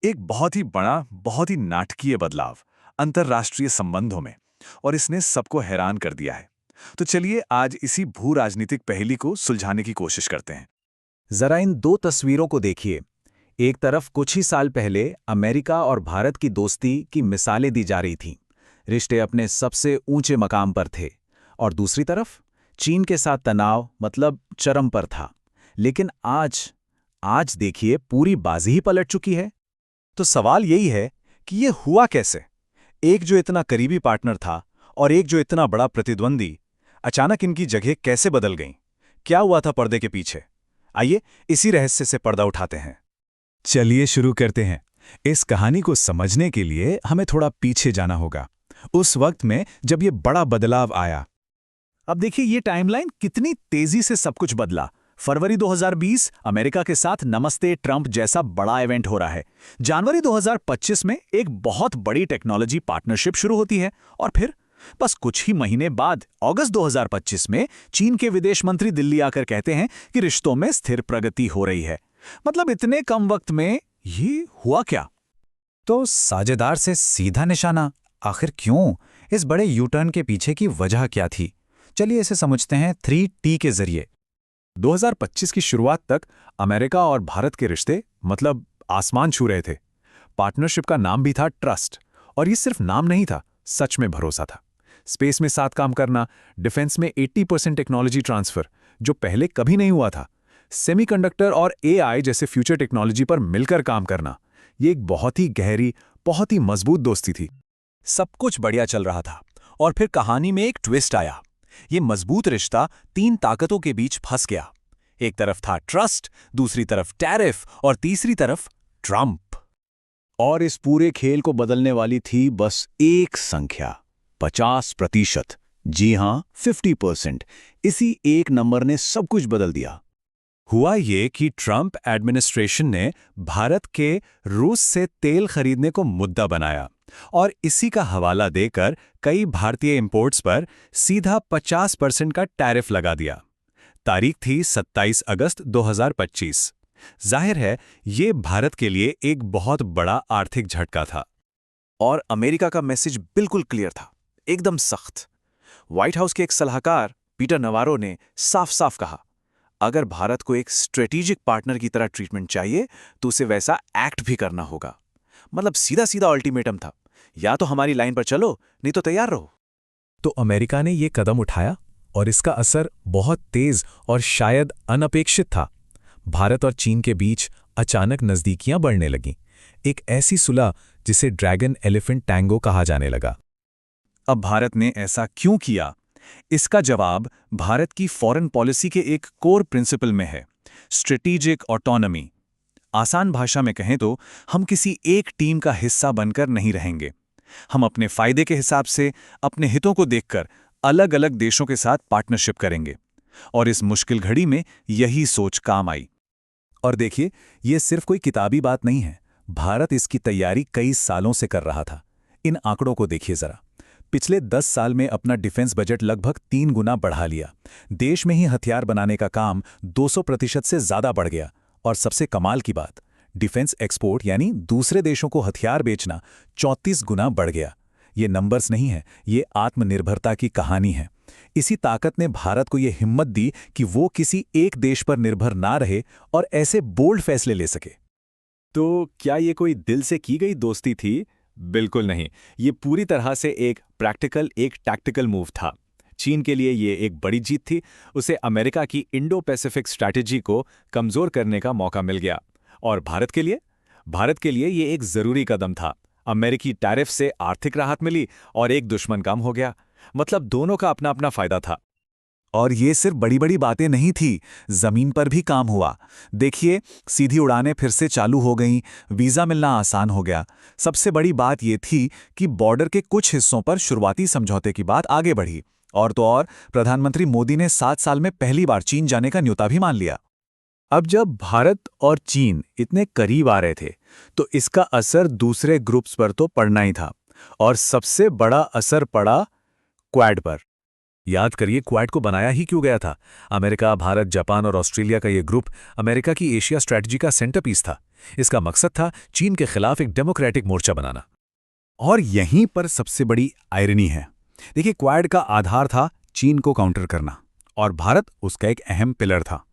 एक बहुत ही बड़ा, बहुत ही नाटकीय बदलाव अंतर्राष्ट्रीय संबंधों में, और इसने सबको हैरान कर दिया है। तो चलिए आज इसी भू राजनीतिक पहेली को सुलझाने की कोशिश करते हैं। जरा इन दो तस्वीरों को देखिए। एक तरफ कुछ ही साल पहले अमेरिका और भारत की दोस्ती की मिसालें दी जा रही थीं। रिश्ते अपने सबसे ऊंचे मकाम पर थे। और दूसरी तरफ चीन के साथ तनाव मतलब चरम पर था। लेकिन आज आज देखिए पूरी बाजी ही पलट चुकी है। तो सवाल यही है कि ये हुआ कैसे? एक जो इतना करीबी पार्टनर था और एक जो इतना बड़ा प्रतिद्वंदी, अचानक इनकी जगह कैसे बदल गईं? क्या हुआ था पर्दे के पीछे? आइए इसी रहस्य से पर्दा उठाते हैं। चलिए शुरू करते हैं। इस कहानी को समझने के लिए हमें थोड़ा पीछे जाना होगा, उस वक्त में जब ये बड़ा बदलाव आया। अब देखिए ये टाइमलाइन कितनी तेजी से सब कुछ बदला। फरवरी 2020 अमेरिका के साथ नमस्ते ट्रंप जैसा बड़ा इवेंट हो रहा है। जनवरी 2025 में एक बहुत बड़ी टेक्नोलॉजी पार्टनरशिप शुरू होती है, और फिर बस कुछ ही महीने बाद अगस्त 2025 में चीन के विदेश मंत्री दिल्ली आकर कहते हैं कि रिश्तों में स्थिर प्रगति हो रही है। मतलब इतने कम वक्त में ये हुआ क्या? तो साझेदार से सीधा निशाना, आखिर क्यों? इस बड़े यू टर्न के पीछे की वजह क्या थी? चलिए इसे समझते हैं 3T के जरिए। 2025 की शुरुआत तक अमेरिका और भारत के रिश्ते मतलब आसमान छू रहे थे। पार्टनरशिप का नाम भी था ट्रस्ट, और ये सिर्फ नाम नहीं था, सच में भरोसा था। स्पेस में साथ काम करना, डिफेंस में 80% टेक्नोलॉजी ट्रांसफर, जो पहले कभी नहीं हुआ था। सेमीकंडक्टर और एआई जैसे फ्यूचर टेक्नोलॉजी पर मिलकर काम करना, ये एक बहुत ही गहरी, बहुत ही मजबूत दोस्ती थी। सब कुछ बढ़िया चल रहा था, और फिर कहानी में एक ट्विस्ट आया। ये मजबूत रिश्ता तीन ताकतों के बीच फंस गया। एक तरफ था ट्रस्ट, दूसरी तरफ टैरिफ, और तीसरी तरफ ट्रंप। और इस पूरे खेल को बदलने वाली थी बस एक संख्या, 50%। जी हां, 50%। इसी एक नंबर ने सब कुछ बदल दिया। हुआ ये कि ट्रंप एडमिनिस्ट्रेशन ने भारत के रूस से तेल खरीदने को मुद्दा बनाया, और इसी का हवाला देकर कई भारतीय इंपोर्ट्स पर सीधा 50% का टैरिफ लगा दिया। तारीख थी 27 अगस्त 2025। जाहिर है ये भारत के लिए एक बहुत बड़ा आर्थिक झटका था। और अमेरिका का मैसेज बिल्कुल क्लियर था, एकदम सख्त। व्हाइट हाउस के एक सलाहकार पीटर नवारो ने साफ साफ कहा, अगर भारत को एक स्ट्रेटेजिक पार्टनर की तरह ट्रीटमेंट चाहिए तो उसे वैसा एक्ट भी करना होगा। मतलब सीधा सीधा अल्टीमेटम था, या तो हमारी लाइन पर चलो, नहीं तो तैयार रहो। तो अमेरिका ने ये कदम उठाया, और इसका असर बहुत तेज और शायद अनपेक्षित था। भारत और चीन के बीच अचानक नज़दीकियां बढ़ने लगीं। एक ऐसी सुलह जिसे ड्रैगन एलिफेंट टैंगो कहा जाने लगा। अब भारत ने ऐसा क्यों किया? इसका जवाब भारत की फॉरेन पॉलिसी के एक कोर प्रिंसिपल में है, स्ट्रेटेजिक ऑटोनॉमी। आसान भाषा में कहें तो हम किसी एक टीम का हिस्सा बनकर नहीं रहेंगे। हम अपने फायदे के हिसाब से, अपने हितों को देखकर अलग अलग देशों के साथ पार्टनरशिप करेंगे। और इस मुश्किल घड़ी में यही सोच काम आई। और देखिए, ये सिर्फ कोई किताबी बात नहीं है। भारत इसकी तैयारी कई सालों से कर रहा था। इन आंकड़ों को देखिए जरा। पिछले 10 साल में अपना डिफेंस बजट लगभग 3 गुना बढ़ा लिया। देश में ही हथियार बनाने का काम 200% से ज्यादा बढ़ गया। और सबसे कमाल की बात, डिफेंस एक्सपोर्ट यानी दूसरे देशों को हथियार बेचना 34 गुना बढ़ गया। ये नंबर्स नहीं है, ये आत्मनिर्भरता की कहानी है। इसी ताकत ने भारत को ये हिम्मत दी कि वो किसी एक देश पर निर्भर ना रहे और ऐसे बोल्ड फैसले ले सके। तो क्या ये कोई दिल से की गई दोस्ती थी? बिल्कुल नहीं। ये पूरी तरह से एक प्रैक्टिकल, एक टैक्टिकल मूव था। चीन के लिए ये एक बड़ी जीत थी। उसे अमेरिका की इंडो पैसिफिक स्ट्रैटेजी को कमजोर करने का मौका मिल गया। और भारत के लिए? भारत के लिए ये एक जरूरी कदम था। अमेरिकी टैरिफ से आर्थिक राहत मिली और एक दुश्मन कम हो गया। मतलब दोनों का अपना अपना फायदा था। और ये सिर्फ बड़ी बड़ी बातें नहीं थी, जमीन पर भी काम हुआ। देखिए, सीधी उड़ानें फिर से चालू हो गईं, वीजा मिलना आसान हो गया। सबसे बड़ी बात ये थी कि बॉर्डर के कुछ हिस्सों पर शुरुआती समझौते की बात आगे बढ़ी। और तो और प्रधानमंत्री मोदी ने 7 साल में पहली बार चीन जाने का न्योता भी मान लिया। अब जब भारत और चीन इतने करीब आ रहे थे, तो इसका असर दूसरे ग्रुप्स पर तो पड़ना ही था। और सबसे बड़ा असर पड़ा क्वाड पर। याद करिए, क्वाड को बनाया ही क्यों गया था? अमेरिका, भारत, जापान और ऑस्ट्रेलिया का ये ग्रुप अमेरिका की एशिया स्ट्रैटेजी का सेंटरपीस था। इसका मकसद था चीन के खिलाफ एक डेमोक्रेटिक मोर्चा बनाना। और यहीं पर सबसे बड़ी आयरनी है। देखिए, क्वाड का आधार था चीन को काउंटर करना और भारत उसका एक अहम पिलर था।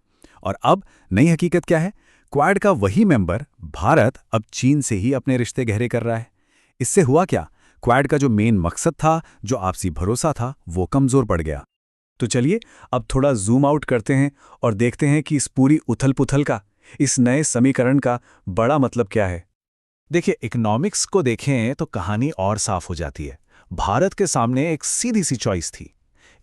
और अब नई हकीकत क्या है? क्वाड का वही मेंबर भारत अब चीन से ही अपने रिश्ते गहरे कर रहा है। इससे हुआ क्या? क्वाड का जो मेन मकसद था, जो आपसी भरोसा था, वो कमजोर पड़ गया। तो चलिए अब थोड़ा जूम आउट करते हैं और देखते हैं कि इस पूरी उथल-पुथल का, इस नए समीकरण का बड़ा मतलब क्या है। देखिए, इकोनॉमिक्स को देखें तो कहानी और साफ हो जाती है। भारत के सामने एक सीधी सी चॉइस थी।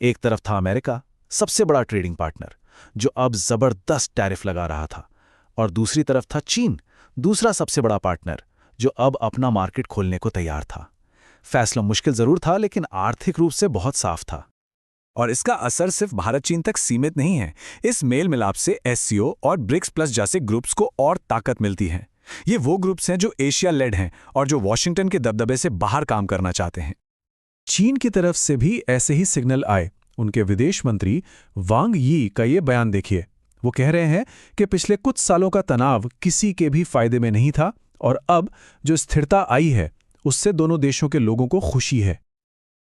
एक तरफ था अमेरिका, सबसे बड़ा ट्रेडिंग पार्टनर, जो अब जबरदस्त टैरिफ लगा रहा था, और दूसरी तरफ था चीन, दूसरा सबसे बड़ा पार्टनर, जो अब अपना मार्केट खोलने को तैयार था। फैसला मुश्किल जरूर था, लेकिन आर्थिक रूप से बहुत साफ था। और इसका असर सिर्फ भारत चीन तक सीमित नहीं है। इस मेल मिलाप से एससीओ और ब्रिक्स प्लस जैसे ग्रुप्स को और ताकत मिलती है। ये वो ग्रुप्स हैं जो एशिया लेड हैं और जो वॉशिंगटन के दबदबे से बाहर काम करना चाहते हैं। चीन की तरफ से भी ऐसे ही सिग्नल आए। उनके विदेश मंत्री वांग यी का ये बयान देखिए। वो कह रहे हैं कि पिछले कुछ सालों का तनाव किसी के भी फायदे में नहीं था, और अब जो स्थिरता आई है उससे दोनों देशों के लोगों को खुशी है।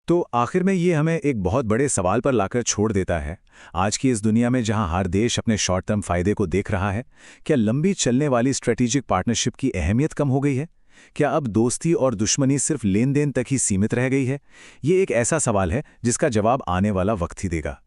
तो आखिर में ये हमें एक बहुत बड़े सवाल पर लाकर छोड़ देता है। आज की इस दुनिया में जहां हर देश अपने शॉर्ट टर्म फायदे को देख रहा है, क्या लंबी चलने वाली स्ट्रेटेजिक पार्टनरशिप की अहमियत कम हो गई है? क्या अब दोस्ती और दुश्मनी सिर्फ लेन देन तक ही सीमित रह गई है? ये एक ऐसा सवाल है जिसका जवाब आने वाला वक्त ही देगा।